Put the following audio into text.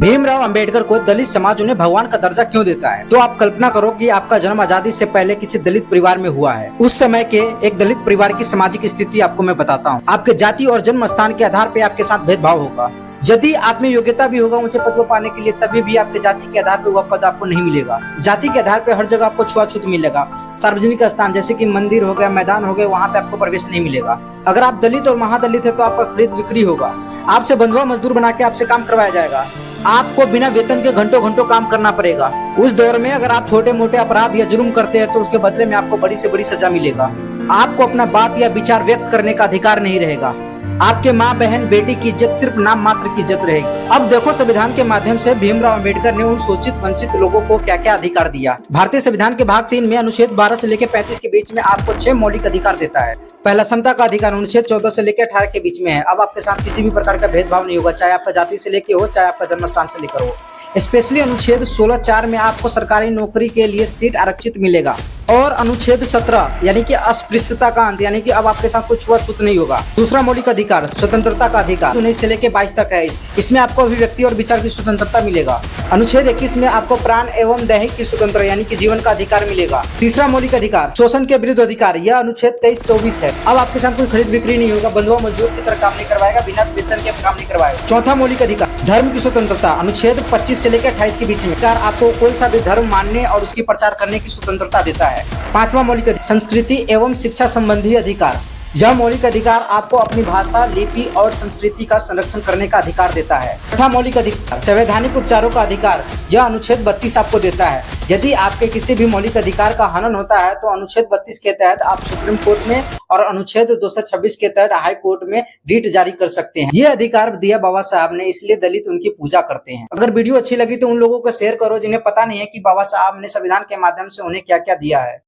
भीमराव अंबेडकर को दलित समाज उन्हें भगवान का दर्जा क्यों देता है? तो आप कल्पना करो कि आपका जन्म आजादी से पहले किसी दलित परिवार में हुआ है। उस समय के एक दलित परिवार की सामाजिक स्थिति आपको मैं बताता हूँ। आपके जाति और जन्म स्थान के आधार पर आपके साथ भेदभाव होगा। यदि आप में योग्यता भी होगा ऊंचे पद को पाने के लिए, तभी भी आपके जाति के आधार पर वह पद आपको नहीं मिलेगा। जाति के आधार पर हर जगह आपको छुआछूत मिलेगा। सार्वजनिक स्थान जैसे कि मंदिर हो गया, मैदान हो गए, वहाँ पे आपको प्रवेश नहीं मिलेगा। अगर आप दलित और महादलित है तो आपका खरीद बिक्री होगा। आपसे बंधुआ मजदूर बना के आपसे काम करवाया जाएगा। आपको बिना वेतन के घंटों घंटों काम करना पड़ेगा। उस दौर में अगर आप छोटे मोटे अपराध या जुर्म करते हैं तो उसके बदले में आपको बड़ी से बड़ी सजा मिलेगा। आपको अपना बात या विचार व्यक्त करने का अधिकार नहीं रहेगा। आपके माँ बहन बेटी की इज्जत सिर्फ नाम मात्र की इज्जत रहेगी। अब देखो, संविधान के माध्यम से भीमराव अंबेडकर ने उन शोषित वंचित लोगों को क्या क्या अधिकार दिया। भारतीय संविधान के भाग 3 में अनुच्छेद 12 से लेकर 35 के बीच में आपको 6 मौलिक अधिकार देता है। पहला, समता का अधिकार अनुच्छेद 14 से लेकर 18 के बीच में है। अब आपके साथ किसी भी प्रकार का भेदभाव नहीं होगा, चाहे आपका जाति से लेकर हो, चाहे आपका जन्म स्थान से लेकर हो। स्पेशली अनुच्छेद 16(4) में आपको सरकारी नौकरी के लिए सीट आरक्षित मिलेगा। और अनुच्छेद 17 यानी कि अस्पृश्यता का अंत, यानी कि अब आपके साथ कोई छुआछूत नहीं होगा। दूसरा मौलिक अधिकार स्वतंत्रता का अधिकार 19 से लेकर 22 तक है। इसमें आपको अभिव्यक्ति और विचार की स्वतंत्रता मिलेगा। अनुच्छेद 21 में आपको प्राण एवं दैहिक की स्वतंत्रता यानी कि जीवन का अधिकार मिलेगा। तीसरा मौलिक अधिकार शोषण के विरुद्ध अधिकार, यह अनुच्छेद 23-24 है। अब आपके साथ कोई खरीद बिक्री नहीं होगा, बंधुआ मजदूर की तरह काम नहीं करवाएगा, बिना वेतन के काम नहीं करवाएगा। चौथा मौलिक अधिकार धर्म की स्वतंत्रता, अनुच्छेद 25 से लेकर 28 के बीच में आपको कोई सा भी धर्म मानने और उसकी प्रचार करने की स्वतंत्रता देता है। पांचवा मौलिक अधिकार संस्कृति एवं शिक्षा संबंधी अधिकार, यह मौलिक अधिकार आपको अपनी भाषा, लिपि और संस्कृति का संरक्षण करने का अधिकार देता है। छठा मौलिक अधिकार संवैधानिक उपचारों का अधिकार, यह अनुच्छेद 32 आपको देता है। यदि आपके किसी भी मौलिक अधिकार का हनन होता है तो अनुच्छेद 32 के तहत आप सुप्रीम कोर्ट में और अनुच्छेद 226 के तहत हाई कोर्ट में रिट जारी कर सकते हैं। ये अधिकार दिया बाबा साहब ने, इसलिए दलित उनकी पूजा करते हैं। अगर वीडियो अच्छी लगी तो उन लोगों को शेयर करो जिन्हें पता नहीं है कि बाबा साहब ने संविधान के माध्यम से उन्हें क्या क्या दिया है।